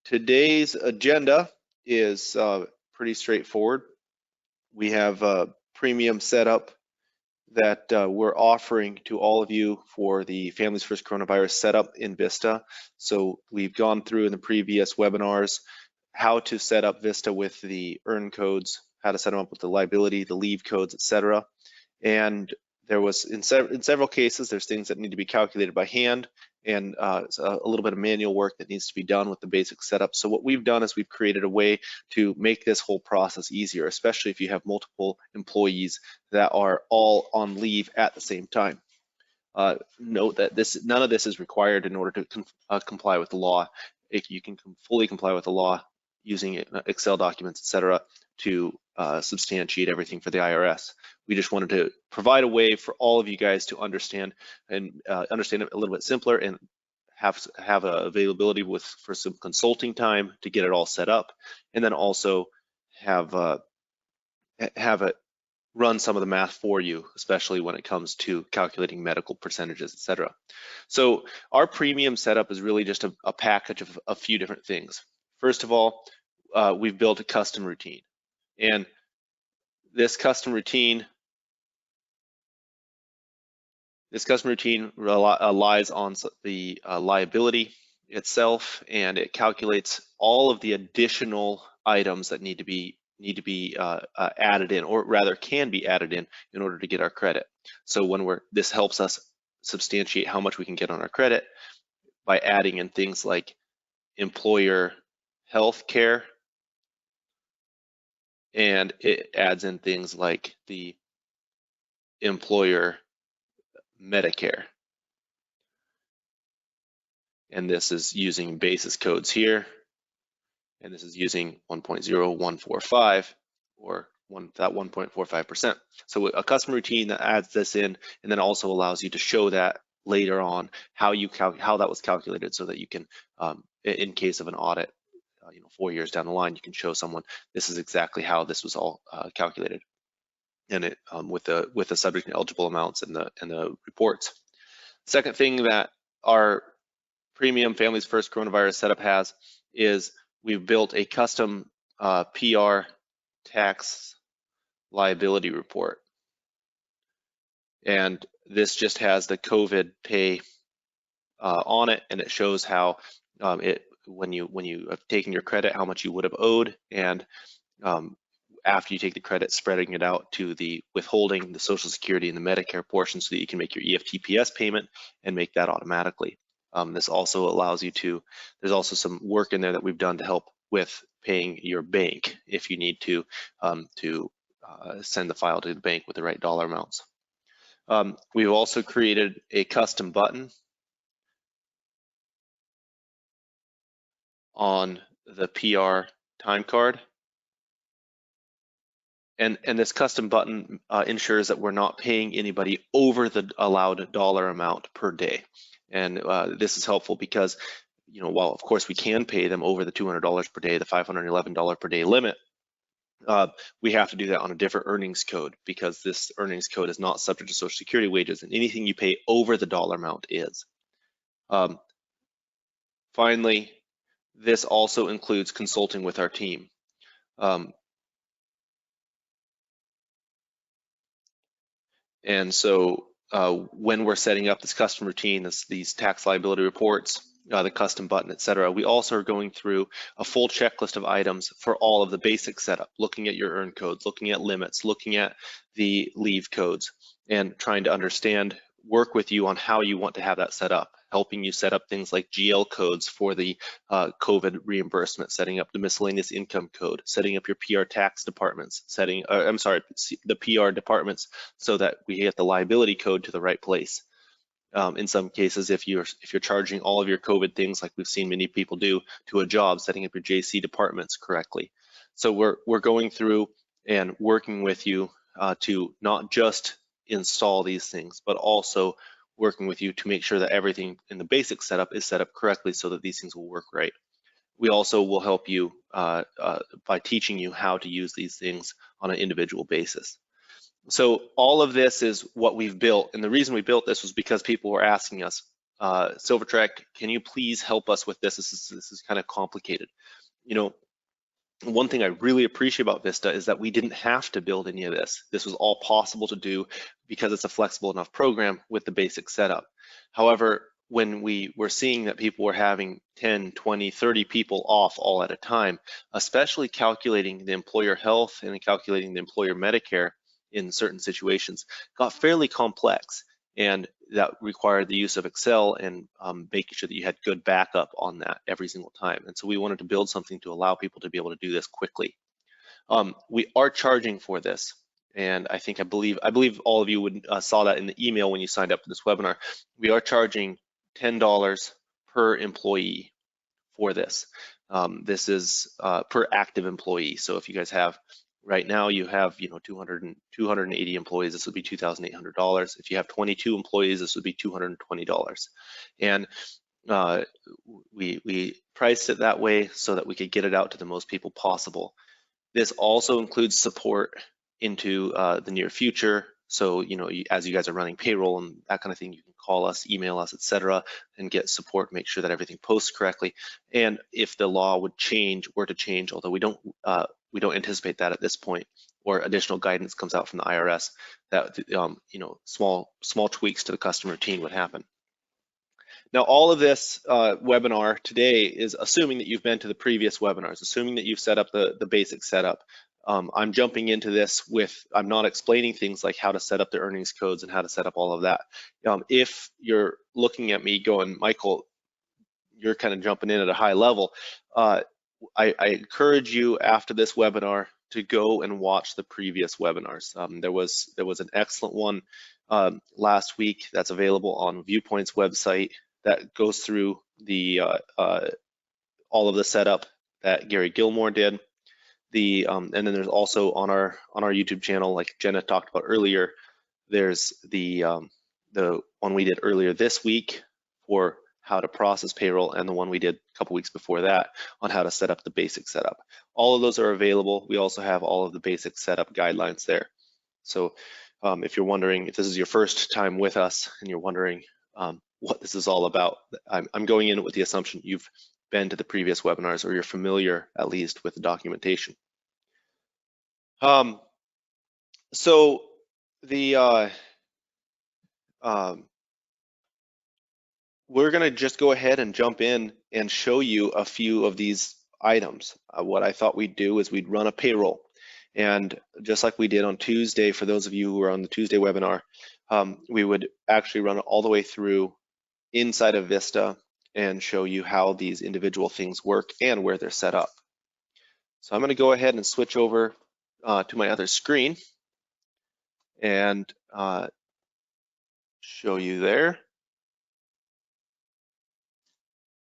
Today's agenda is pretty straightforward. We have a premium setup that we're offering to all of you for the Families First Coronavirus setup in Vista. So we've gone through in the previous webinars how to set up Vista with the earn codes, how to set them up with the liability, the leave codes, etc. And there was in several cases, there's things that need to be calculated by hand and a little bit of manual work that needs to be done with the basic setup. So what we've done is we've created a way to make this whole process easier, especially if you have multiple employees that are all on leave at the same time. Note that none of this is required in order to comply with the law. You can fully comply with the law using Excel documents, etc., to substantiate everything for the IRS. We just wanted to provide a way for all of you guys to understand and understand it a little bit simpler and have availability for some consulting time to get it all set up, and then also have it run some of the math for you, especially when it comes to calculating medical percentages, etc. So our premium setup is really just a package of a few different things. First of all, we've built a custom routine, and this custom routine relies on the liability itself, and it calculates all of the additional items that need to be added in, or rather can be added in order to get our credit. So this helps us substantiate how much we can get on our credit by adding in things like employer health care, and it adds in things like the employer Medicare. And this is using basis codes here, and this is using 1.0145 or that 1.45%. So a custom routine that adds this in and then also allows you to show that later on how that was calculated, so that you can, in case of an audit, 4 years down the line, you can show someone this is exactly how this was all calculated, and it with the subject and eligible amounts and the reports. Second thing that our premium Families First Coronavirus setup has is we've built a custom PR tax liability report, and this just has the COVID pay on it, and it shows how when you have taken your credit, how much you would have owed, and after you take the credit, spreading it out to the withholding, the Social Security, and the Medicare portion, so that you can make your EFTPS payment and make that automatically. This also allows you to, there's also some work in there that we've done to help with paying your bank if you need to send the file to the bank with the right dollar amounts. We've also created a custom button on the PR time card. And this custom button ensures that we're not paying anybody over the allowed dollar amount per day. And this is helpful because, while of course we can pay them over the $200 per day, the $511 per day limit, we have to do that on a different earnings code, because this earnings code is not subject to Social Security wages, and anything you pay over the dollar amount is. Finally, this also includes consulting with our team. And so when we're setting up this custom routine, these tax liability reports, the custom button, etc., we also are going through a full checklist of items for all of the basic setup, looking at your earn codes, looking at limits, looking at the leave codes, and trying to understand, work with you on how you want to have that set up, helping you set up things like GL codes for the COVID reimbursement, setting up the miscellaneous income code, setting up your PR tax departments, the PR departments, so that we get the liability code to the right place. In some cases, if you're charging all of your COVID things, like we've seen many people do, to a job, setting up your JC departments correctly. So we're going through and working with you to not just install these things, but also working with you to make sure that everything in the basic setup is set up correctly, so that these things will work right. We also will help you by teaching you how to use these things on an individual basis. So all of this is what we've built, and the reason we built this was because people were asking us, Silvertrack, can you please help us with this? This is kind of complicated. You know, one thing I really appreciate about Vista is that we didn't have to build any of this. This was all possible to do because it's a flexible enough program with the basic setup. However, when we were seeing that people were having 10, 20, 30 people off all at a time, especially calculating the employer health and calculating the employer Medicare in certain situations, got fairly complex. And that required the use of Excel and making sure that you had good backup on that every single time. And so we wanted to build something to allow people to be able to do this quickly. We are charging for this. And I believe all of you would saw that in the email when you signed up for this webinar. We are charging $10 per employee for this. This is per active employee. So if you guys have, right now you have 280 employees, this would be $2,800. If you have 22 employees, this would be $220. And we priced it that way so that we could get it out to the most people possible. This also includes support into the near future. So, as you guys are running payroll and that kind of thing, you can call us, email us, etc., and get support, make sure that everything posts correctly. And if the law were to change, although we don't anticipate that at this point, or additional guidance comes out from the IRS, that small tweaks to the custom routine would happen. Now, all of this webinar today is assuming that you've been to the previous webinars, assuming that you've set up the basic setup. I'm jumping into this I'm not explaining things like how to set up the earnings codes and how to set up all of that. If you're looking at me going, Michael, you're kind of jumping in at a high level, I encourage you after this webinar to go and watch the previous webinars. There was an excellent one last week that's available on Viewpoint's website that goes through all of the setup that Gary Gilmore did. And then there's also on our YouTube channel, like Jenna talked about earlier, there's the one we did earlier this week for how to process payroll, and the one we did a couple weeks before that on how to set up the basic setup. All of those are available. We also have all of the basic setup guidelines there. So if you're wondering, if this is your first time with us and you're wondering what this is all about, I'm going in with the assumption you've been to the previous webinars or you're familiar at least with the documentation. So we're going to just go ahead and jump in and show you a few of these items. What I thought we'd do is we'd run a payroll. And just like we did on Tuesday, for those of you who were on the Tuesday webinar, we would actually run it all the way through inside of Vista and show you how these individual things work and where they're set up. So I'm going to go ahead and switch over to my other screen and show you there.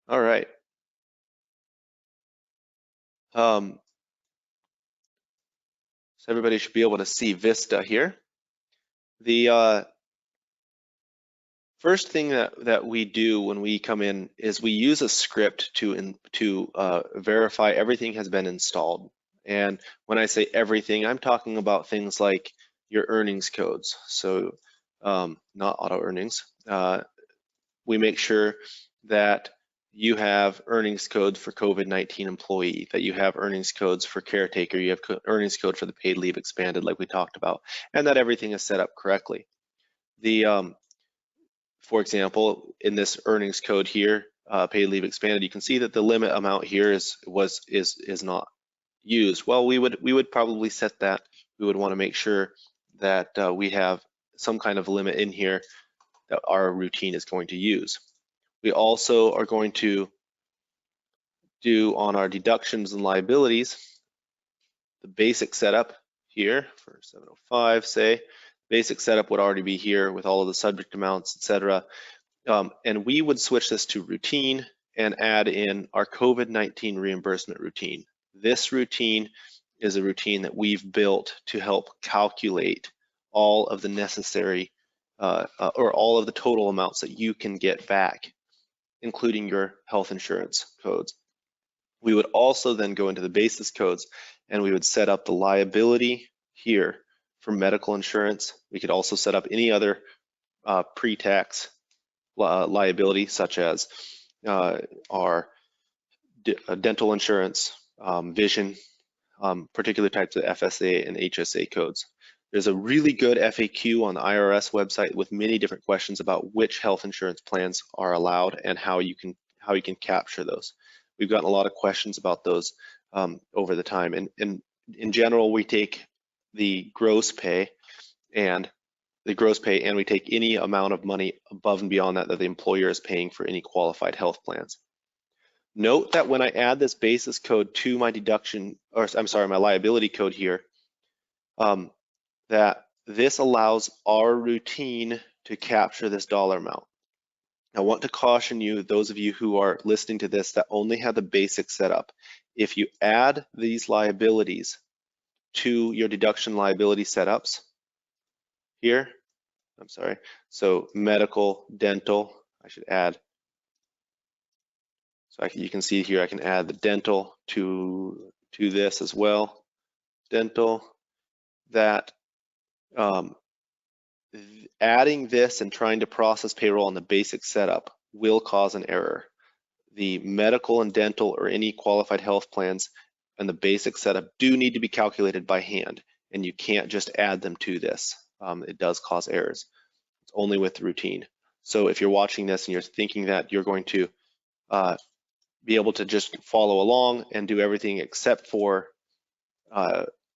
All right. So everybody should be able to see Vista here. The first thing that we do when we come in is we use a script to verify everything has been installed. And when I say everything, I'm talking about things like your earnings codes. So not auto earnings. We make sure that you have earnings codes for COVID-19 employee, that you have earnings codes for caretaker, you have earnings code for the paid leave expanded like we talked about, and that everything is set up correctly. For example, in this earnings code here, paid leave expanded, you can see that the limit amount here is not used. Well, we would probably set that. We would want to make sure that we have some kind of limit in here that our routine is going to use. We also are going to do on our deductions and liabilities, the basic setup here for 705, say, basic setup would already be here with all of the subject amounts, etc. And we would switch this to routine and add in our COVID-19 reimbursement routine. This routine is a routine that we've built to help calculate all of the necessary or all of the total amounts that you can get back, including your health insurance codes. We would also then go into the basis codes and we would set up the liability here for medical insurance. We could also set up any other pre-tax liability, such as our dental insurance, vision, particular types of FSA and HSA codes. There's a really good FAQ on the IRS website with many different questions about which health insurance plans are allowed and how you can capture those. We've gotten a lot of questions about those over the time. And in general, we take the gross pay and we take any amount of money above and beyond that the employer is paying for any qualified health plans. Note that when I add this basis code to my deduction, or I'm sorry, my liability code here, that this allows our routine to capture this dollar amount. I want to caution you, those of you who are listening to this that only have the basic setup, if you add these liabilities to your deduction liability setups here, I'm sorry, so medical, dental, I should add, so you can see here, I can add the dental to this as well, dental, that adding this and trying to process payroll on the basic setup will cause an error. The medical and dental or any qualified health plans and the basic setup do need to be calculated by hand, and you can't just add them to this. It does cause errors. It's only with the routine. So if you're watching this and you're thinking that you're going to be able to just follow along and do everything except for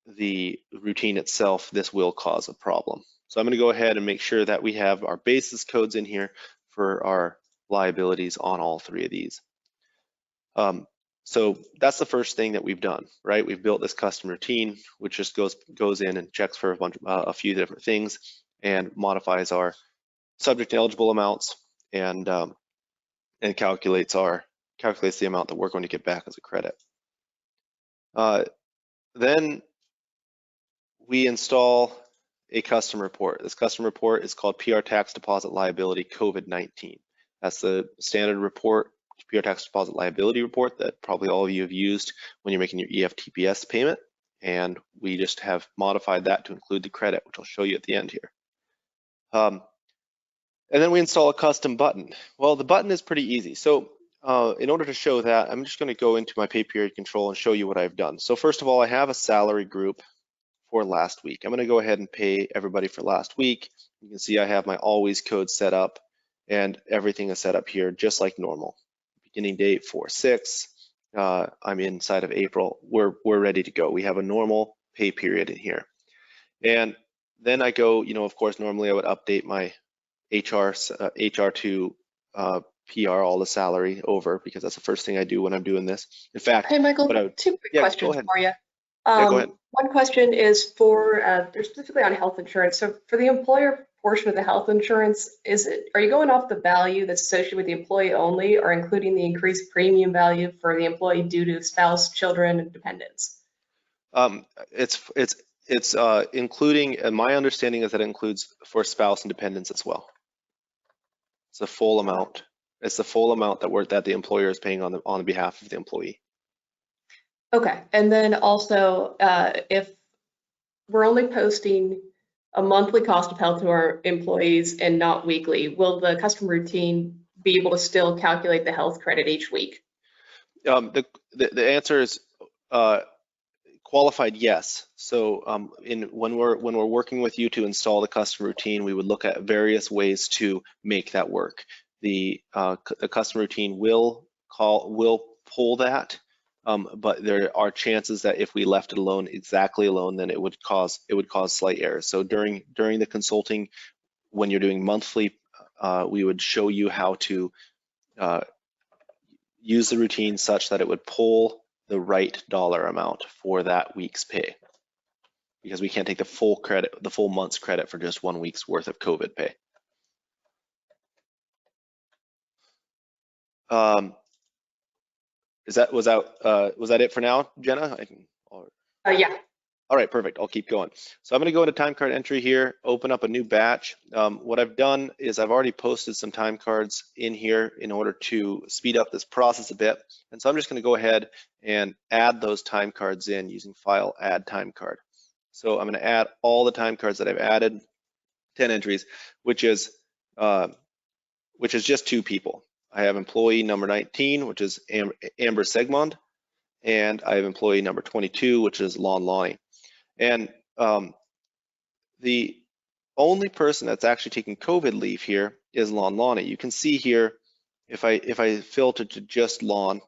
the routine itself, this will cause a problem. So I'm going to go ahead and make sure that we have our basis codes in here for our liabilities on all three of these. So that's the first thing that we've done, right? We've built this custom routine, which just goes in and checks for a few different things and modifies our subject and eligible amounts and calculates the amount that we're going to get back as a credit. Then we install a custom report. This custom report is called PR Tax Deposit Liability COVID-19. That's the standard report, PR Tax Deposit Liability report that probably all of you have used when you're making your EFTPS payment. And we just have modified that to include the credit, which I'll show you at the end here. And then we install a custom button. Well, the button is pretty easy. So in order to show that, I'm just going to go into my pay period control and show you what I've done. So first of all, I have a salary group for last week. I'm going to go ahead and pay everybody for last week. You can see I have my always code set up and everything is set up here just like normal. Beginning date 4/6. I'm inside of April. We're ready to go. We have a normal pay period in here. And then I go, of course, normally I would update my HR to PR all the salary over because that's the first thing I do when I'm doing this. In fact, hey Michael, two quick questions for you. Go ahead. One question is for specifically on health insurance. So for the employer portion of the health insurance, are you going off the value that's associated with the employee only, or including the increased premium value for the employee due to spouse, children, and dependents? It's including, and my understanding is that it includes for spouse and dependents as well. It's the full amount. It's the full amount that the employer is paying on behalf of the employee. Okay, and then also if we're only posting a monthly cost of health to our employees and not weekly, will the custom routine be able to still calculate the health credit each week? The answer is qualified yes. So when we're working with you to install the custom routine, we would look at various ways to make that work. The custom routine will pull that, but there are chances that if we left it alone, exactly alone, then it would cause slight errors. So during the consulting, when you're doing monthly, we would show you how to use the routine such that it would pull the right dollar amount for that week's pay, because we can't take the full month's credit for just 1 week's worth of COVID pay. Was that it for now, Jenna? Yeah. All right, perfect. I'll keep going. So I'm going to go into time card entry here, open up a new batch. What I've done is I've already posted some time cards in here in order to speed up this process a bit. And so I'm just going to go ahead and add those time cards in using File, Add Time Card. So I'm going to add all the time cards that I've added, 10 entries, which is which is just 2 people. I have employee number 19, which is Amber Segmond, and I have employee number 22, which is Lon Lonnie. And the only person that's actually taking COVID leave here is Lon Lonnie. You can see here, if I filter to just Lon,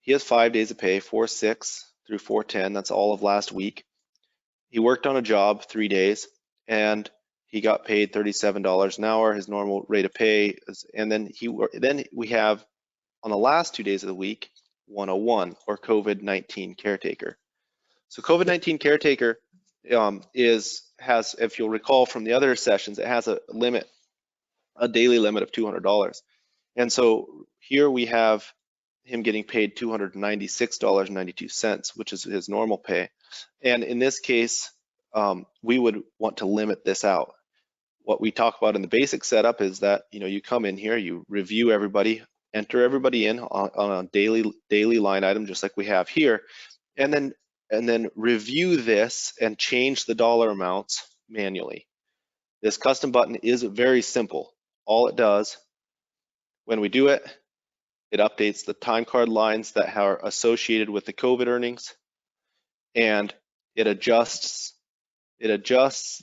he has 5 days of pay, 4/6 through 4/10. That's all of last week. He worked on a job 3 days, and he got paid $37 an hour, his normal rate of pay. And then we have on the last 2 days of the week, 101 or COVID-19 caretaker. So COVID-19 caretaker has, if you'll recall from the other sessions, it has a limit, a daily limit of $200. And so here we have him getting paid $296.92, which is his normal pay. And in this case, we would want to limit this out. What we talk about in the basic setup is that, you come in here, you review everybody, enter everybody in on a daily line item, just like we have here, and then review this and change the dollar amounts manually. This custom button is very simple. All it does when we do it, it updates the time card lines that are associated with the COVID earnings, and it adjusts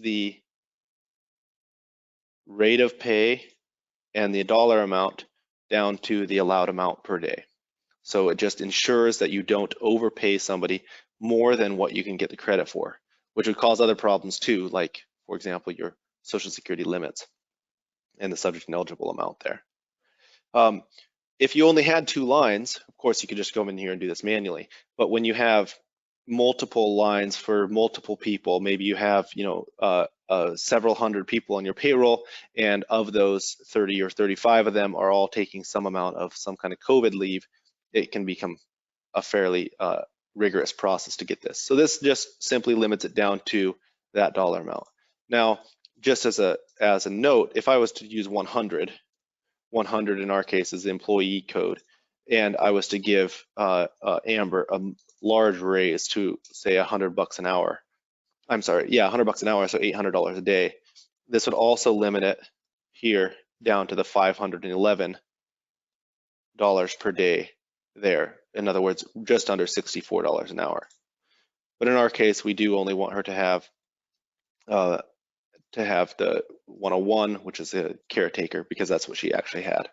the rate of pay and the dollar amount down to the allowed amount per day. So it just ensures that you don't overpay somebody more than what you can get the credit for, which would cause other problems too, like, for example, your Social Security limits and the subject and eligible amount there. If you only had 2 lines, of course, you could just go in here and do this manually. But when you have multiple lines for multiple people, maybe you have, several hundred people on your payroll, and of those 30 or 35 of them are all taking some amount of some kind of COVID leave, it can become a fairly rigorous process to get this. So this just simply limits it down to that dollar amount. Now, just as a note, if I was to use 100 in our case is the employee code, and I was to give Amber a large raise to say $100 an hour. I'm sorry, yeah, $100 an hour, so $800 a day. This would also limit it here down to the $511 per day there. In other words, just under $64 an hour. But in our case, we do only want her to have the 101, which is a caretaker, because that's what she actually had.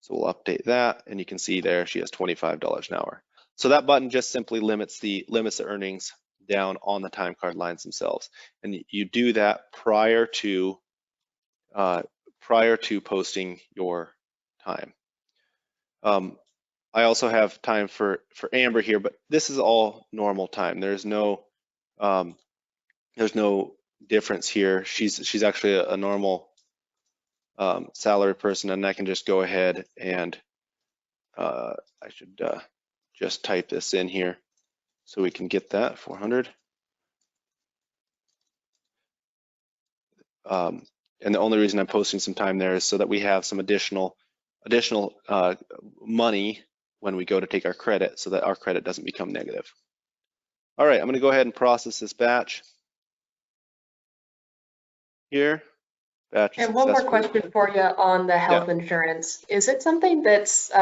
So we'll update that, and you can see there she has $25 an hour. So that button just simply limits the earnings down on the time card lines themselves, and you do that prior to posting your time. I also have time for Amber here, but this is all normal time. There's no difference here. She's actually a normal salary person, and I can just go ahead and I should just type this in here so we can get that 400. And the only reason I'm posting some time there is so that we have some additional money when we go to take our credit, so that our credit doesn't become negative. All right, I'm going to go ahead and process this batch here. And one more question for you on the health insurance. Is it something that's,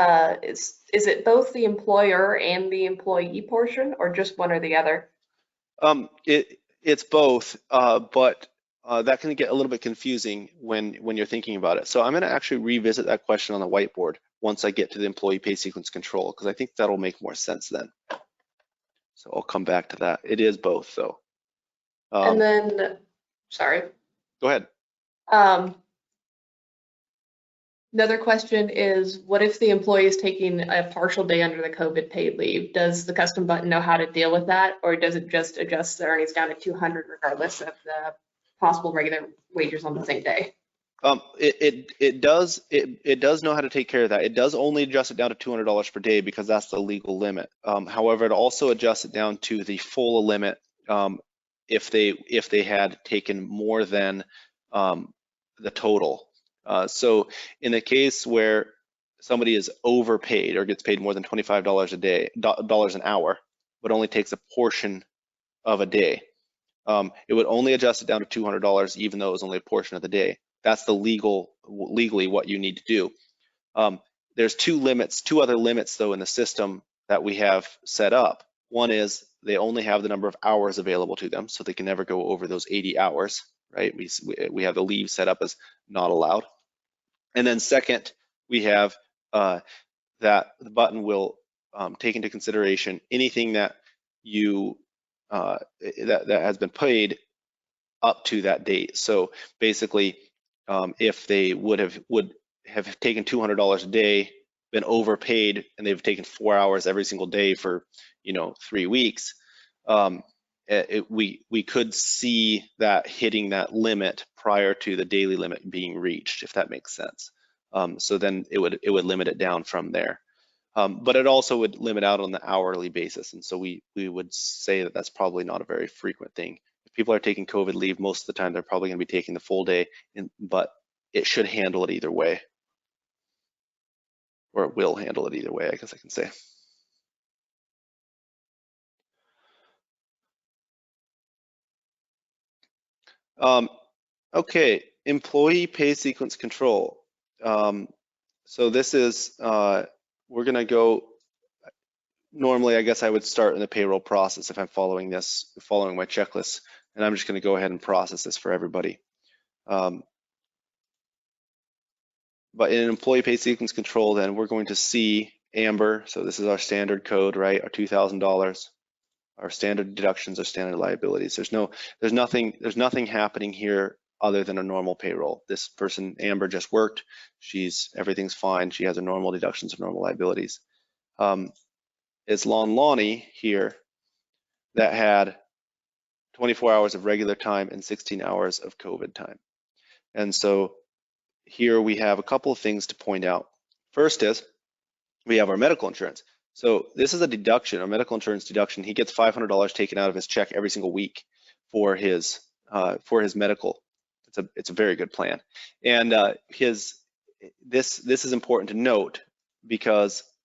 is it both the employer and the employee portion, or just one or the other? It's both, but that can get a little bit confusing when you're thinking about it. So I'm going to actually revisit that question on the whiteboard once I get to the employee pay sequence control, because I think that'll make more sense then. So I'll come back to that. It is both, though. And then, sorry. Go ahead. Another question is, what if the employee is taking a partial day under the COVID paid leave? Does the custom button know how to deal with that, or does it just adjust the earnings down to 200 regardless of the possible regular wages on the same day? It does know how to take care of that. It does only adjust it down to $200 per day because that's the legal limit. However, it also adjusts it down to the full limit if they had taken more than the total. So in the case where somebody is overpaid or gets paid more than $25 a day, dollars an hour, but only takes a portion of a day, it would only adjust it down to $200 even though it was only a portion of the day. That's the legal legally what you need to do. There's two other limits though in the system that we have set up. One is they only have the number of hours available to them, so they can never go over those 80 hours, right? We have the leave set up as not allowed. And then second, we have that the button will take into consideration anything that you that has been paid up to that date. So basically, if they would have taken $200 a day, been overpaid, and they've taken 4 hours every single day for 3 weeks, we could see that hitting that limit prior to the daily limit being reached, if that makes sense. So then it would limit it down from there. But it also would limit out on the hourly basis. And so we would say that that's probably not a very frequent thing. If people are taking COVID leave, most of the time they're probably going to be taking the full day, but it should handle it either way. Or it will handle it either way, I guess I can say. Okay, employee pay sequence control. So this is, we're gonna go, normally I guess I would start in the payroll process if I'm following my checklist, and I'm just gonna go ahead and process this for everybody. But in employee pay sequence control, then we're going to see Amber. So this is our standard code, right? Our $2,000, our standard deductions, our standard liabilities. There's nothing happening here other than a normal payroll. This person, Amber, just worked. Everything's fine. She has her normal deductions and normal liabilities. It's Lonnie here that had 24 hours of regular time and 16 hours of COVID time. And so here we have a couple of things to point out. First is we have our medical insurance. So this is a deduction, a medical insurance deduction. He gets $500 taken out of his check every single week for his medical. It's a very good plan. And this is important to note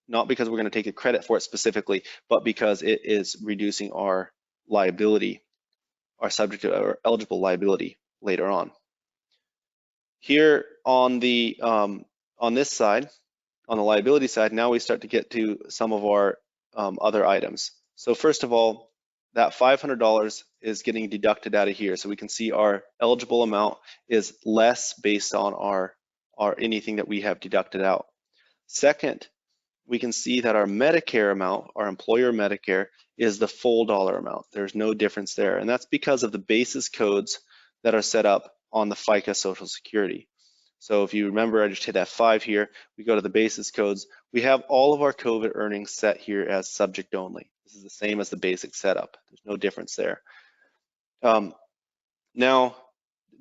not because we're going to take a credit for it specifically, but because it is reducing our liability, our subject to our eligible liability later on. Here on this side, on the liability side, now we start to get to some of our other items. So first of all, that $500 is getting deducted out of here. So we can see our eligible amount is less based on our anything that we have deducted out. Second, we can see that our Medicare amount, our employer Medicare, is the full dollar amount. There's no difference there. And that's because of the basis codes that are set up on the FICA Social Security. So if you remember, I just hit F5 here, we go to the basis codes. We have all of our COVID earnings set here as subject only. This is the same as the basic setup. There's no difference there. Now,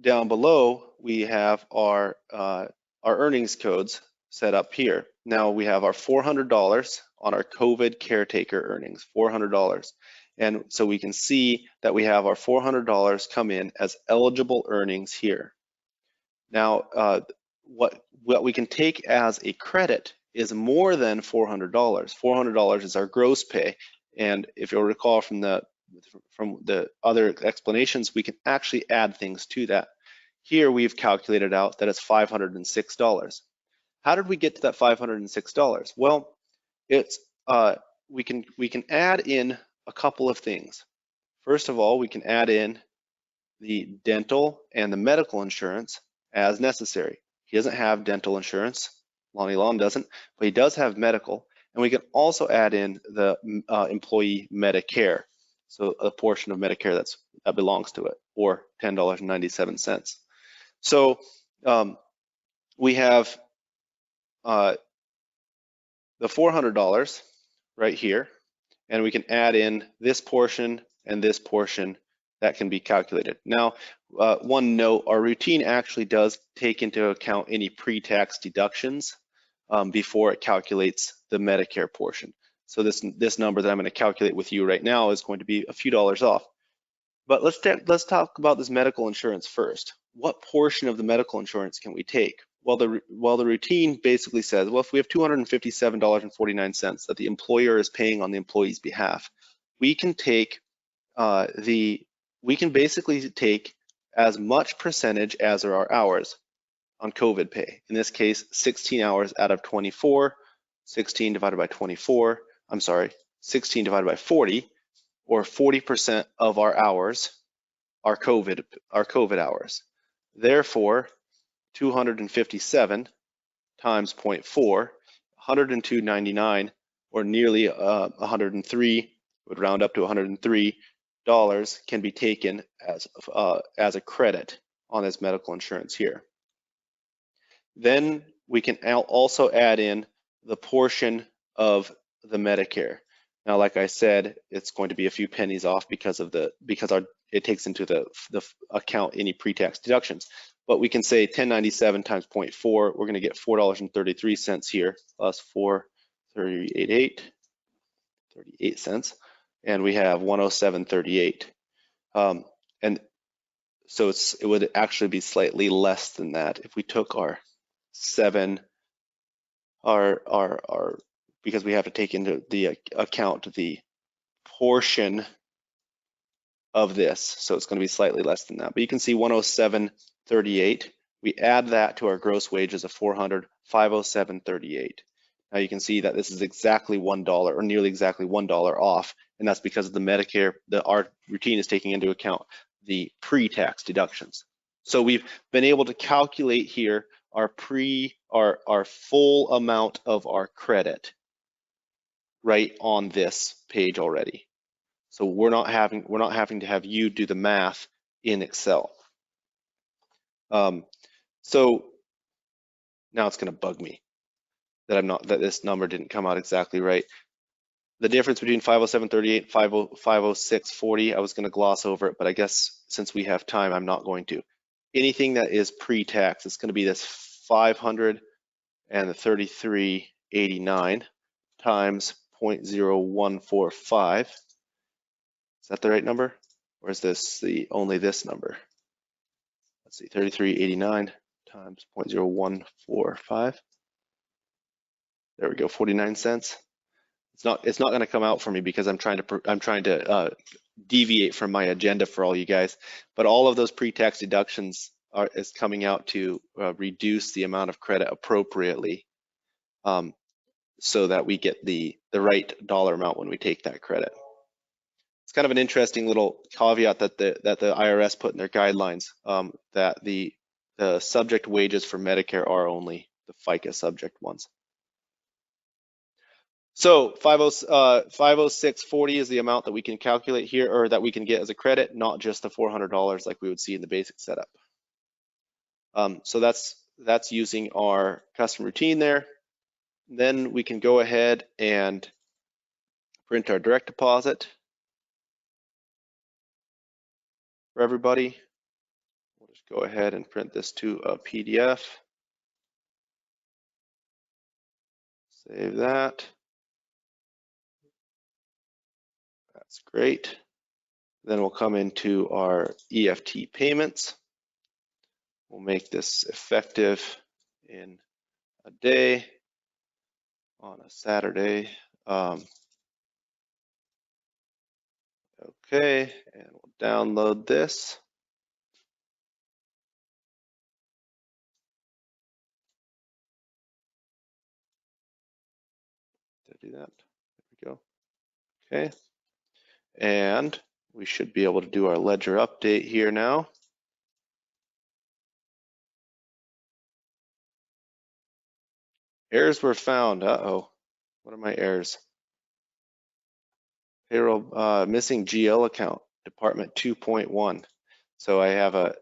down below, we have our earnings codes set up here. Now we have our $400 on our COVID caretaker earnings, $400. And so we can see that we have our $400 come in as eligible earnings here. Now, what we can take as a credit is more than $400. $400 is our gross pay. And if you'll recall from the other explanations, we can actually add things to that. Here we've calculated out that it's $506. How did we get to that $506? Well, it's we can add in a couple of things. First of all, we can add in the dental and the medical insurance as necessary. He doesn't have dental insurance, Lonnie Long doesn't, but he does have medical. And we can also add in the employee Medicare, so a portion of Medicare that belongs to it, or $10.97. So we have the $400 right here, and we can add in this portion and this portion that can be calculated. Now, one note, our routine actually does take into account any pre-tax deductions before it calculates the Medicare portion. So this number that I'm going to calculate with you right now is going to be a few dollars off. But let's talk about this medical insurance first. What portion of the medical insurance can we take? Well, the routine basically says, well, if we have $257.49 that the employer is paying on the employee's behalf, we can take basically take as much percentage as are our hours. on COVID pay. In this case, 16 hours out of 24, 16 divided by 24, I'm sorry, 16 divided by 40, or 40% of our hours are COVID hours. Therefore, 257 times 0.4, 102.99, or nearly 103, would round up to $103, can be taken as a credit on this medical insurance here. Then we can also add in the portion of the Medicare. Now, like I said, it's going to be a few pennies off because it takes into the account any pre-tax deductions. But we can say 1097 times 0.4, we're going to get $4.33 here, plus 4.38 cents, and we have 107.38. And so it would actually be slightly less than that if we took our because we have to take into the account the portion of this, so it's going to be slightly less than that. But you can see 107.38. We add that to our gross wages of 507.38. Now you can see that this is exactly $1 or nearly exactly $1 off, and that's because of the Medicare. Our routine is taking into account the pre-tax deductions. So we've been able to calculate here our full amount of our credit right on this page already. So we're not having to have you do the math in Excel. So now it's going to bug me that this number didn't come out exactly right. The difference between 507.38 and 506.40, I was going to gloss over it, but I guess since we have time, I'm not going to. Anything that is pre-tax, it's going to be this 500 and the 33.89 times 0.0145. Is that the right number? Or is this only this number? Let's see, 33.89 times 0.0145. There we go, 49 cents. It's not going to come out for me because I'm trying to deviate from my agenda for all you guys. But all of those pre-tax deductions is coming out to reduce the amount of credit appropriately, so that we get the right dollar amount when we take that credit. It's kind of an interesting little caveat that the IRS put in their guidelines, that the subject wages for Medicare are only the FICA subject ones. So 506.40 is the amount that we can calculate here, or that we can get as a credit, not just the $400 like we would see in the basic setup. So that's using our custom routine there. Then we can go ahead and print our direct deposit for everybody. We'll just go ahead and print this to a PDF. Save that. That's great. Then we'll come into our EFT payments. We'll make this effective in a day on a Saturday. Okay, and we'll download this. Did I do that? There we go. Okay. And we should be able to do our ledger update here now. Errors were found. Uh-oh. What are my errors? Payroll missing GL account, department 2.1. So I have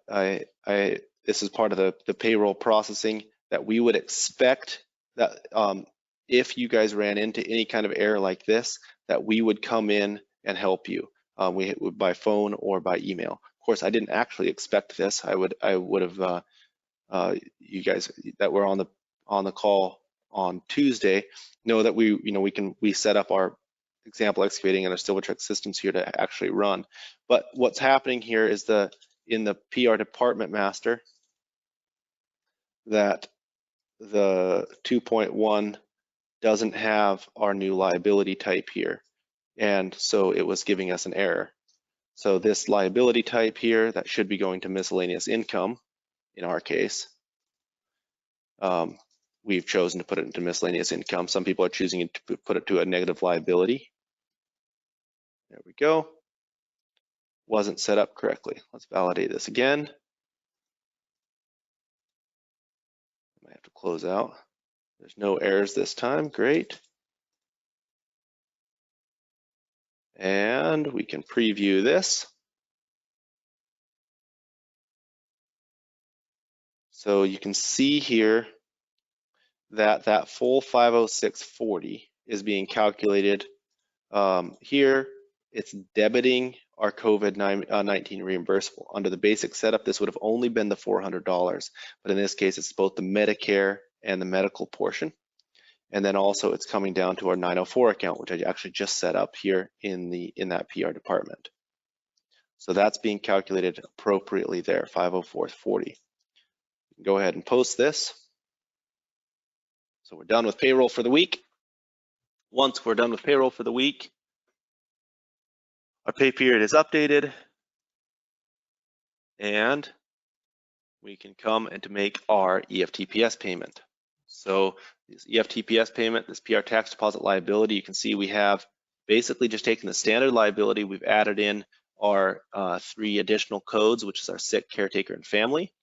this is part of the payroll processing that we would expect that if you guys ran into any kind of error like this, that we would come in and help you. We would by phone or by email. Of course, I didn't actually expect this. I would have you guys that were on the call on Tuesday know that we set up our example excavating and our Silvertrex systems here to actually run. But what's happening here is in the PR department master that the 2.1 doesn't have our new liability type here. And so it was giving us an error. So this liability type here, that should be going to miscellaneous income in our case. we've chosen to put it into miscellaneous income. Some people are choosing to put it to a negative liability. There we go. Wasn't set up correctly. Let's validate this again. I have to close out. There's no errors this time. Great. And we can preview this. So you can see here that that full 506.40 is being calculated. Here, it's debiting our COVID-19 reimbursable. Under the basic setup, this would have only been the $400, but in this case, it's both the Medicare and the medical portion. And then also it's coming down to our 904 account, which I actually just set up here in that PR department. So that's being calculated appropriately there, 504.40. Go ahead and post this. So we're done with payroll for the week. Once we're done with payroll for the week, our pay period is updated, and we can come and to make our EFTPS payment. So this EFTPS payment, this PR tax deposit liability, you can see we have basically just taken the standard liability. We've added in our 3 additional codes, which is our sick, caretaker, and family.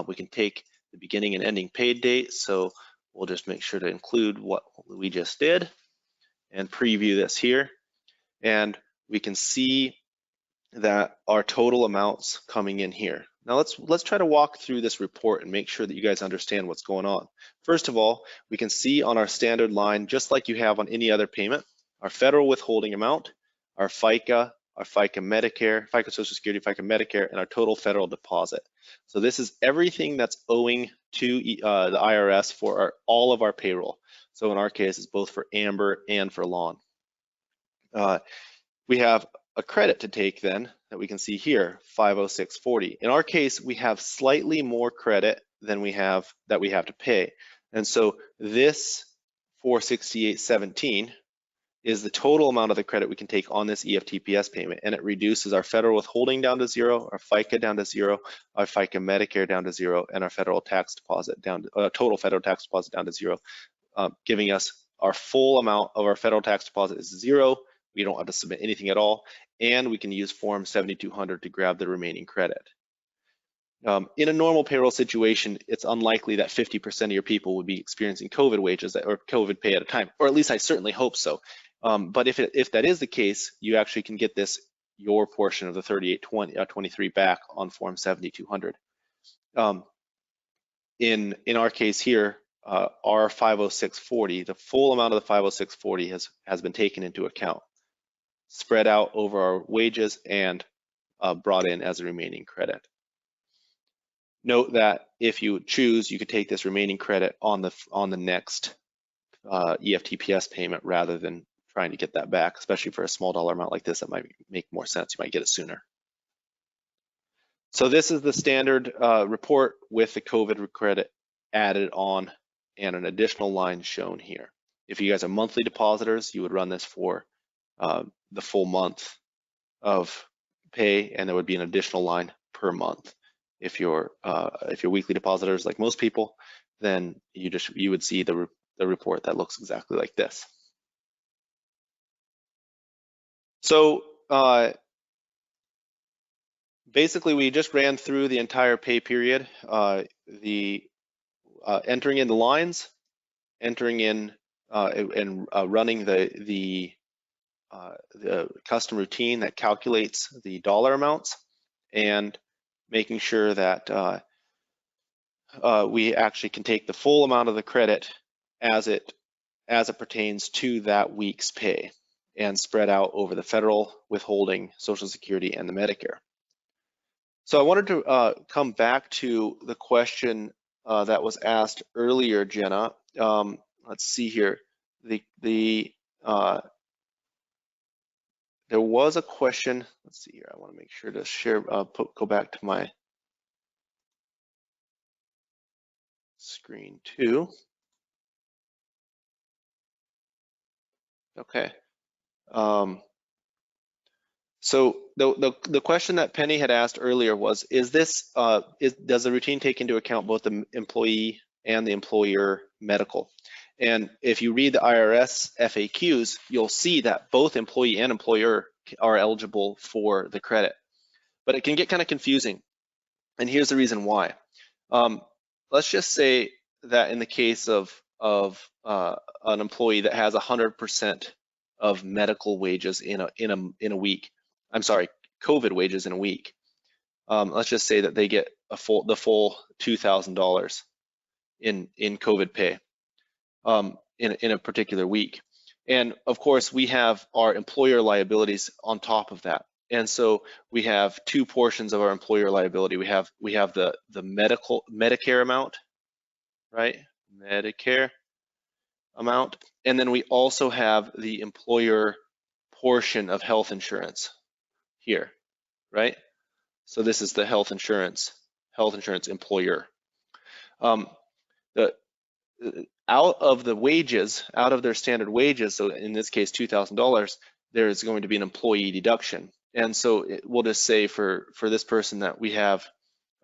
We can take the beginning and ending paid date. So we'll just make sure to include what we just did and preview this here. And we can see that our total amounts coming in here. Now let's try to walk through this report and make sure that you guys understand what's going on. First of all, we can see on our standard line, just like you have on any other payment, our federal withholding amount, our FICA Medicare, FICA Social Security, FICA Medicare, and our total federal deposit. So this is everything that's owing to the IRS for all of our payroll. So in our case, it's both for Amber and for Lon. We have a credit to take then that we can see here, 506.40. In our case, we have slightly more credit than we have to pay. And so this 468.17 is the total amount of the credit we can take on this EFTPS payment, and it reduces our federal withholding down to 0, our FICA down to 0, our FICA Medicare down to 0, and our federal tax deposit down to, total federal tax deposit down to 0, giving us our full amount of our federal tax deposit is 0. We don't have to submit anything at all, and we can use Form 7200 to grab the remaining credit. In a normal payroll situation, it's unlikely that 50% of your people would be experiencing COVID wages or COVID pay at a time, or at least I certainly hope so. But if that is the case, you actually can get your portion of the 3823 back on Form 7200. In our case here, our 506.40, the full amount of the 506.40 has been taken into account, spread out over our wages, and brought in as a remaining credit. Note that if you choose, you could take this remaining credit on the next EFTPS payment rather than trying to get that back, especially for a small dollar amount like this. That might make more sense. You might get it sooner. So this is the standard report with the COVID credit added on and an additional line shown here. If you guys are monthly depositors, you would run this for the full month of pay, and there would be an additional line per month. If you're weekly depositors like most people, then you would see the report that looks exactly like this. So basically, we just ran through the entire pay period, entering in the lines, entering in and running the custom routine that calculates the dollar amounts, and making sure that we actually can take the full amount of the credit as it pertains to that week's pay and spread out over the federal withholding, Social Security, and the Medicare. So I wanted to come back to the question that was asked earlier, Jenna. Let's see here. There was a question. Let's see here. I want to make sure to share. Go back to my screen too. Okay. So the question that Penny had asked earlier was: does the routine take into account both the employee and the employer medical. And if you read the IRS FAQs, you'll see that both employee and employer are eligible for the credit. But it can get kind of confusing. And here's the reason why. Let's just say that in the case of an employee that has 100% of medical wages in a week, I'm sorry, COVID wages in a week. Let's just say that they get the full $2,000 in COVID pay in a particular week. And of course, we have our employer liabilities on top of that. And so we have two portions of our employer liability. We have the Medicare amount, right? Medicare amount. And then we also have the employer portion of health insurance here, right? So this is the health insurance employer. Out of the wages, out of their standard wages, so in this case $2,000, there is going to be an employee deduction. And so we'll just say for this person that we have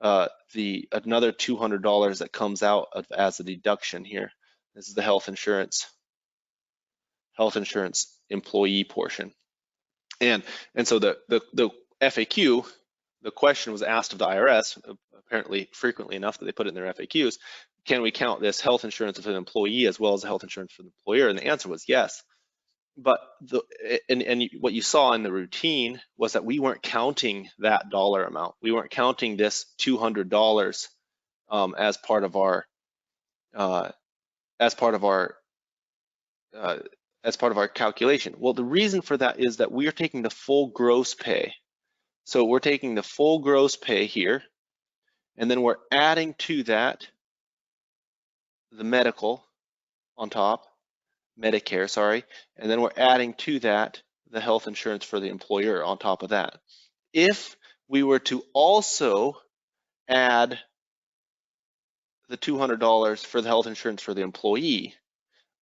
another $200 that comes out as a deduction here. This is the health insurance employee portion. And so the FAQ, the question was asked of the IRS, apparently frequently enough that they put it in their FAQs, can we count this health insurance for the employee as well as the health insurance for the employer? And the answer was yes. But what you saw in the routine was that we weren't counting that dollar amount. We weren't counting this $200 as part of our calculation. Well, the reason for that is that we are taking the full gross pay. So we're taking the full gross pay here, and then we're adding to that the medical on top, Medicare, sorry, and then we're adding to that the health insurance for the employer on top of that. If we were to also add the $200 for the health insurance for the employee,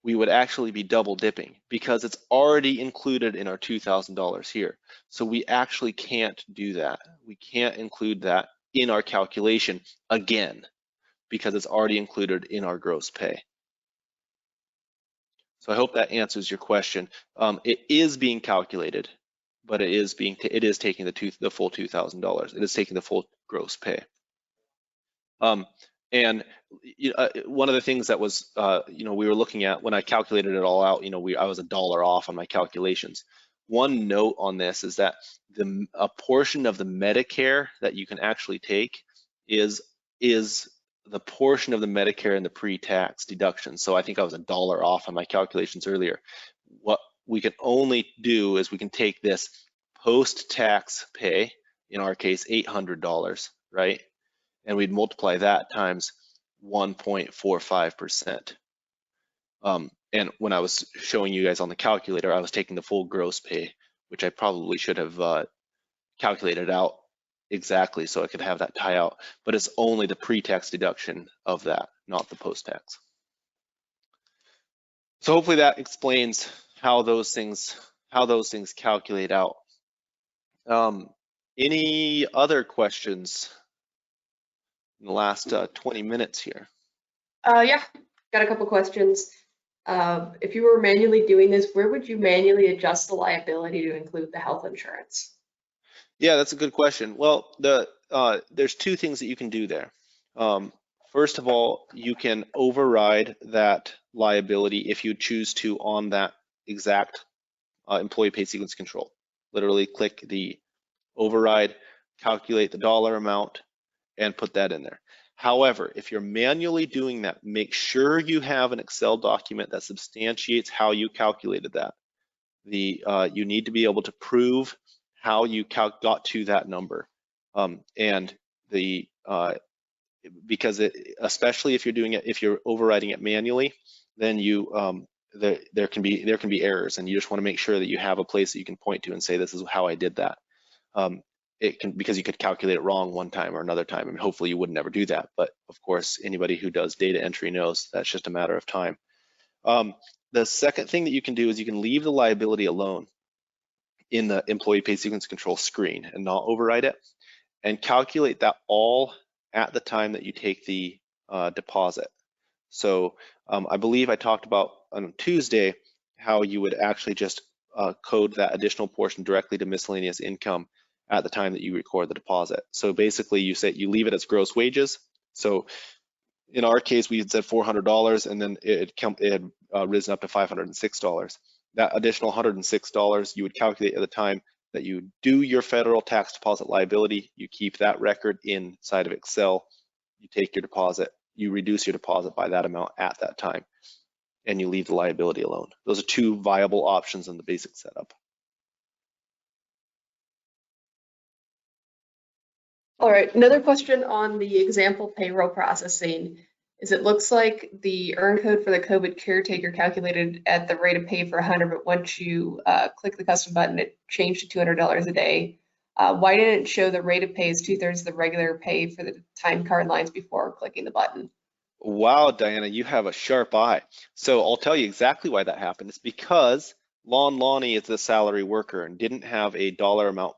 we would actually be double dipping because it's already included in our $2,000 here. So we actually can't do that. We can't include that in our calculation again because it's already included in our gross pay. So I hope that answers your question. It is being calculated, but it is taking the full $2,000. It is taking the full gross pay. And one of the things that was, we were looking at when I calculated it all out, I was $1 off on my calculations. One note on this is that a portion of the Medicare that you can actually take is the portion of the Medicare and the pre-tax deduction. So I think I was $1 off on my calculations earlier. What we can only do is we can take this post-tax pay, in our case, $800, right? And we'd multiply that times 1.45%. And when I was showing you guys on the calculator, I was taking the full gross pay, which I probably should have calculated out exactly so I could have that tie out, but it's only the pre-tax deduction of that, not the post-tax. So hopefully that explains how those things calculate out. Any other questions in the last 20 minutes here? Yeah, got a couple questions. If you were manually doing this, where would you manually adjust the liability to include the health insurance? Yeah, that's a good question. Well, there's two things that you can do there. First of all, you can override that liability if you choose to on that exact employee pay sequence control. Literally click the override, calculate the dollar amount, and put that in there. However, if you're manually doing that, make sure you have an Excel document that substantiates how you calculated that. You need to be able to prove how you got to that number, because especially if you're doing it, if you're overriding it manually, then there can be errors, and you just want to make sure that you have a place that you can point to and say, this is how I did that. Because you could calculate it wrong one time or another time, and hopefully you would never do that. But of course, anybody who does data entry knows that's just a matter of time. The second thing that you can do is you can leave the liability alone in the employee pay sequence control screen and not override it, and calculate that all at the time that you take the deposit. So I believe I talked about on Tuesday how you would actually just code that additional portion directly to miscellaneous income at the time that you record the deposit. So basically you say you leave it as gross wages. So in our case, we had said $400 and then it had risen up to $506. That additional $106 you would calculate at the time that you do your federal tax deposit liability. You keep that record inside of Excel. You take your deposit, you reduce your deposit by that amount at that time, and you leave the liability alone. Those are two viable options in the basic setup. All right, another question on the example payroll processing is it looks like the earn code for the COVID caretaker calculated at the rate of pay for 100, but once you click the custom button, it changed to $200 a day. Why didn't it show the rate of pay is 2/3 of the regular pay for the time card lines before clicking the button? Wow, Diana, you have a sharp eye. So I'll tell you exactly why that happened. It's because Lon Lonnie is a salary worker and didn't have a dollar amount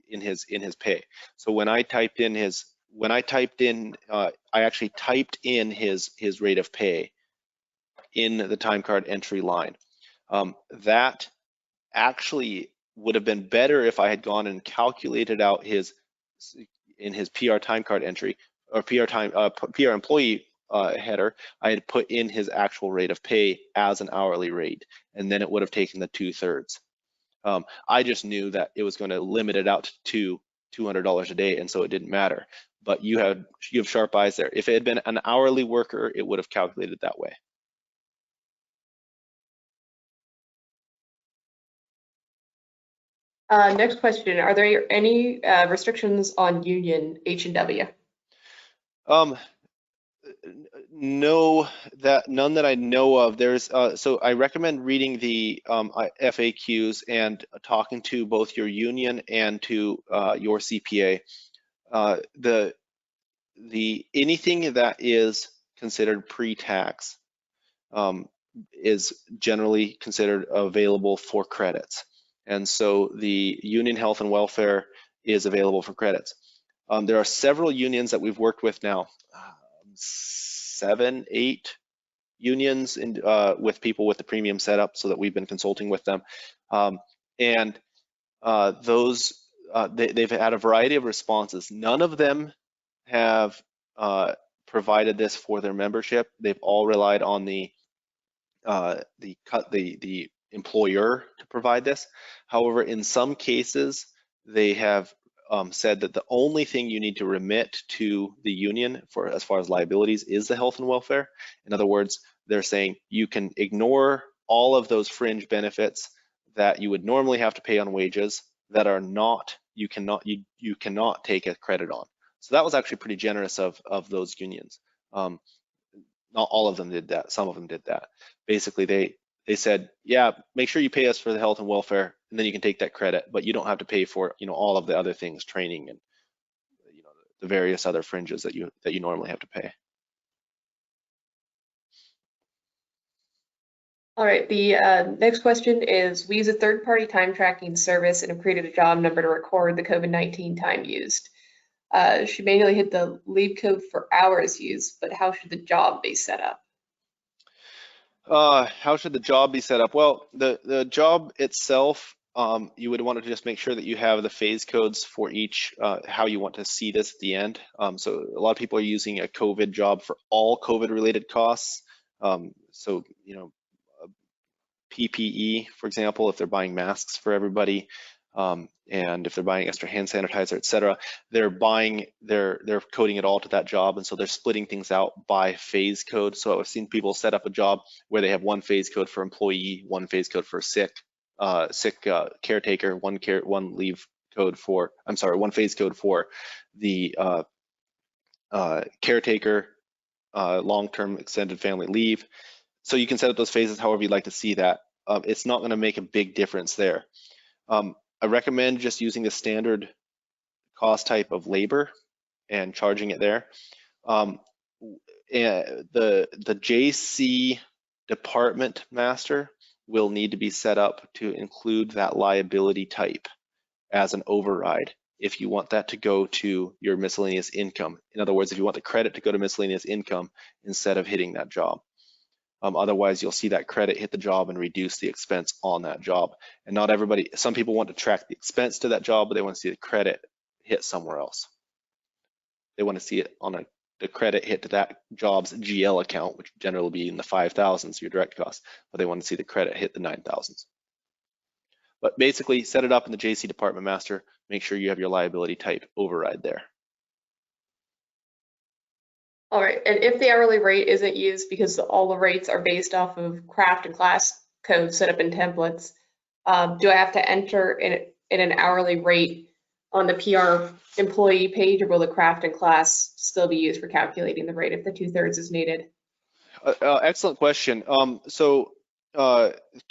in his pay. So when I typed in I actually typed in his rate of pay in the time card entry line. That actually would have been better if I had gone and calculated out in his PR time card entry or PR employee header, I had put in his actual rate of pay as an hourly rate, and then it would have taken the 2/3. I just knew that it was going to limit it out to $200 a day, and so it didn't matter. But you have sharp eyes there. If it had been an hourly worker, it would have calculated that way. Next question, are there any restrictions on union H&W? No, none that I know of. There's so I recommend reading the FAQs and talking to both your union and to your CPA. Anything that is considered pre-tax is generally considered available for credits, and so the union health and welfare is available for credits. There are several unions that we've worked with now. 7, 8 unions with people with the premium setup, so that we've been consulting with them, and they've had a variety of responses. None of them have provided this for their membership. They've all relied on the employer to provide this. However, in some cases, they have said that the only thing you need to remit to the union for as far as liabilities is the health and welfare. In other words, they're saying you can ignore all of those fringe benefits that you would normally have to pay on wages that are not, you cannot take a credit on. So that was actually pretty generous of those unions. Not all of them did that, some of them did that. Basically, they said, yeah, make sure you pay us for the health and welfare, and then you can take that credit, but you don't have to pay for, all of the other things, training and, the various other fringes that you normally have to pay. All right, the next question is, we use a third-party time tracking service and have created a job number to record the COVID-19 time used. She manually hit the leave code for hours used, but how should the job be set up? How should the job be set up? Well, the job itself, you would want to just make sure that you have the phase codes for each, how you want to see this at the end. So a lot of people are using a COVID job for all COVID related costs. So, PPE, for example, if they're buying masks for everybody, and if they're buying extra hand sanitizer, et cetera, they're coding it all to that job, and so they're splitting things out by phase code. So I've seen people set up a job where they have one phase code for employee, one phase code for sick caretaker, one phase code for the caretaker, long-term extended family leave. So you can set up those phases however you'd like to see that. It's not going to make a big difference there. I recommend just using the standard cost type of labor and charging it there. And the JC department master will need to be set up to include that liability type as an override if you want that to go to your miscellaneous income. In other words, if you want the credit to go to miscellaneous income instead of hitting that job. Otherwise, you'll see that credit hit the job and reduce the expense on that job. And not everybody, some people want to track the expense to that job, but they want to see the credit hit somewhere else. They want to see it on the credit hit to that job's GL account, which generally will be in the 5,000s, your direct cost, but they want to see the credit hit the 9,000s. But basically, set it up in the JC Department Master. Make sure you have your liability type override there. All right, and if the hourly rate isn't used because all the rates are based off of craft and class code set up in templates, do I have to enter in an hourly rate on the PR employee page, or will the craft and class still be used for calculating the rate if the 2/3 is needed? Excellent question.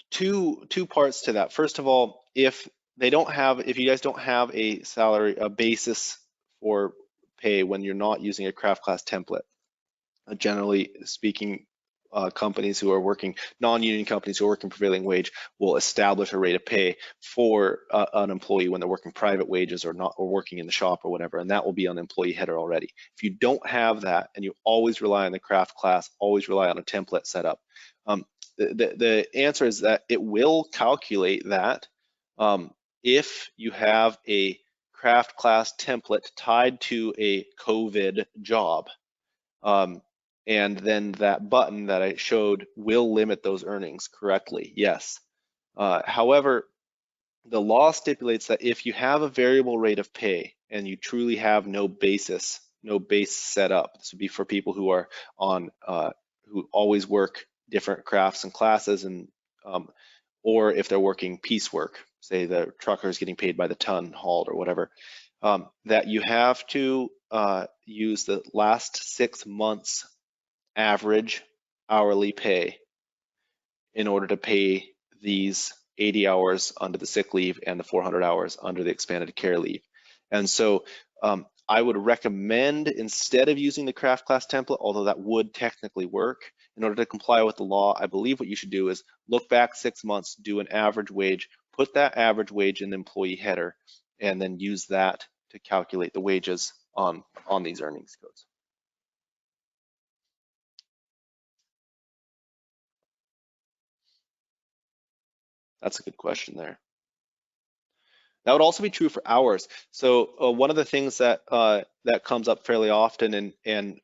Two parts to that. First of all, if you guys don't have a salary, a basis for pay when you're not using a craft class template, generally speaking, companies who are working, non-union companies who are working prevailing wage will establish a rate of pay for an employee when they're working private wages or working in the shop or whatever, and that will be on the employee header already. If you don't have that and you always rely on the craft class, always rely on a template setup, the answer is that it will calculate that if you have a craft class template tied to a COVID job. And then that button that I showed will limit those earnings correctly, yes. However, the law stipulates that if you have a variable rate of pay and you truly have no base set up, this would be for people who are on, who always work different crafts and classes, and or if they're working piecework, say the trucker is getting paid by the ton hauled or whatever, that you have to use the last 6 months average hourly pay in order to pay these 80 hours under the sick leave and the 400 hours under the expanded care leave. And so I would recommend, instead of using the craft class template, although that would technically work, in order to comply with the law, I believe what you should do is look back 6 months, do an average wage, put that average wage in the employee header, and then use that to calculate the wages on these earnings codes. That's a good question there. That would also be true for hours. So one of the things that that comes up fairly often, and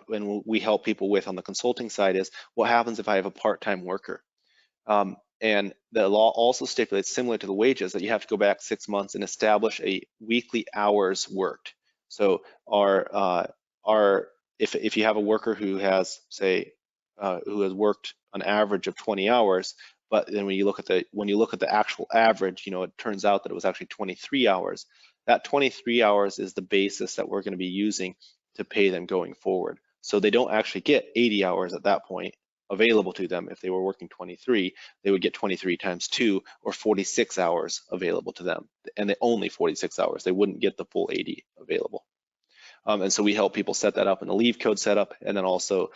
when we help people with on the consulting side, is what happens if I have a part-time worker? And the law also stipulates, similar to the wages, that you have to go back 6 months and establish a weekly hours worked. So if you have a worker who has, say, who has worked an average of 20 hours, but then when you look at the actual average, it turns out that it was actually 23 hours. That 23 hours is the basis that we're going to be using to pay them going forward. So they don't actually get 80 hours at that point available to them. If they were working 23, they would get 23 times 2, or 46 hours available to them, and they only 46 hours. They wouldn't get the full 80 available. And so we help people set that up in the leave code setup, and then also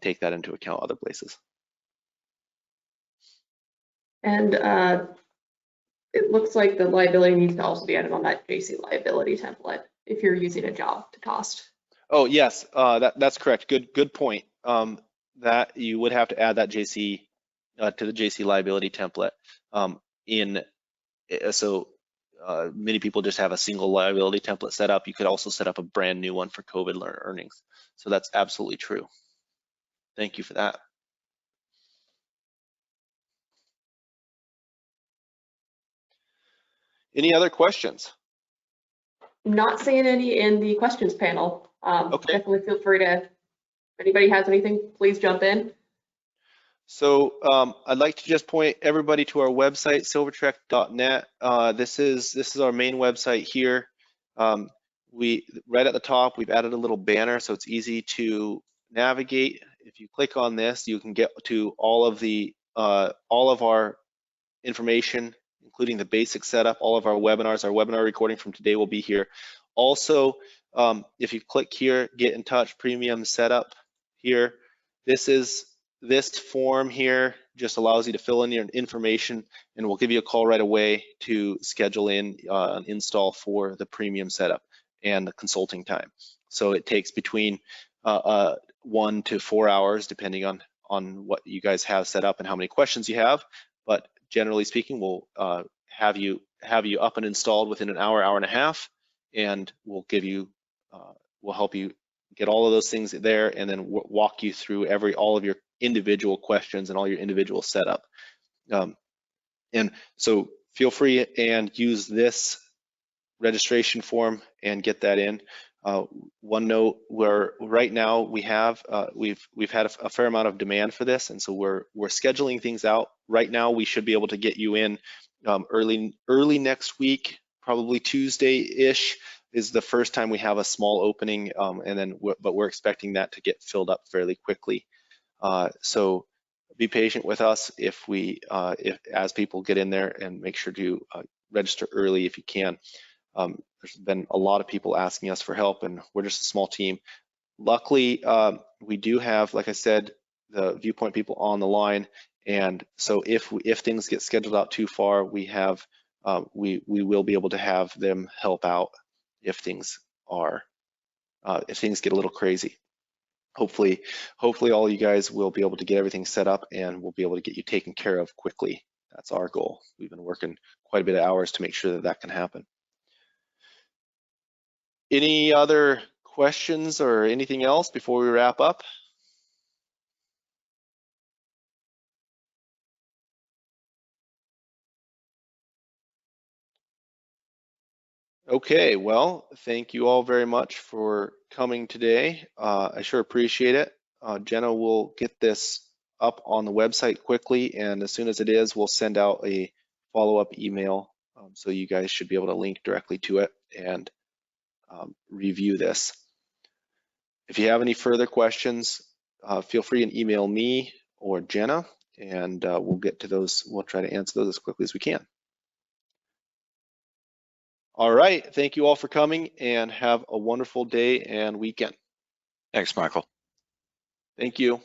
take that into account other places. And it looks like the liability needs to also be added on that JC liability template if you're using a job to cost. Oh yes, that's correct. Good point. That you would have to add that JC to the JC liability template. Many people just have a single liability template set up. You could also set up a brand new one for COVID earnings. So that's absolutely true. Thank you for that. Any other questions? I'm not seeing any in the questions panel. Okay. Definitely feel free to, if anybody has anything, please jump in. So I'd like to just point everybody to our website, silvertrek.net. This is our main website here. Right at the top, we've added a little banner so it's easy to navigate. If you click on this, you can get to all of our information, including the basic setup, all of our webinars. Our webinar recording from today will be here. Also, if you click here, get in touch, premium setup here, this is this form here just allows you to fill in your information, and we'll give you a call right away to schedule in an install for the premium setup and the consulting time. So it takes between 1 to 4 hours, depending on what you guys have set up and how many questions you have. But generally speaking, we'll have you up and installed within an hour, hour and a half, and we'll give you, we'll help you get all of those things there, and then walk you through all of your individual questions and all your individual setup. And so feel free and use this registration form and get that in. One note, where right now we've had a fair amount of demand for this, and so we're scheduling things out. Right now we should be able to get you in early next week, probably Tuesday-ish is the first time we have a small opening, and then but we're expecting that to get filled up fairly quickly. So be patient with us if as people get in there, and make sure to register early if you can. There's been a lot of people asking us for help, and we're just a small team. Luckily, we do have, like I said, the Viewpoint people on the line, and so if things get scheduled out too far, we will be able to have them help out if things get a little crazy. Hopefully all you guys will be able to get everything set up, and we'll be able to get you taken care of quickly. That's our goal. We've been working quite a bit of hours to make sure that can happen. Any other questions or anything else before we wrap up? Okay, well, thank you all very much for coming today. I sure appreciate it. Jenna will get this up on the website quickly, and as soon as it is, we'll send out a follow-up email, so you guys should be able to link directly to it and review this. If you have any further questions, feel free and email me or Jenna, and we'll get to those. We'll try to answer those as quickly as we can. All right, thank you all for coming, and have a wonderful day and weekend. Thanks, Michael. Thank you.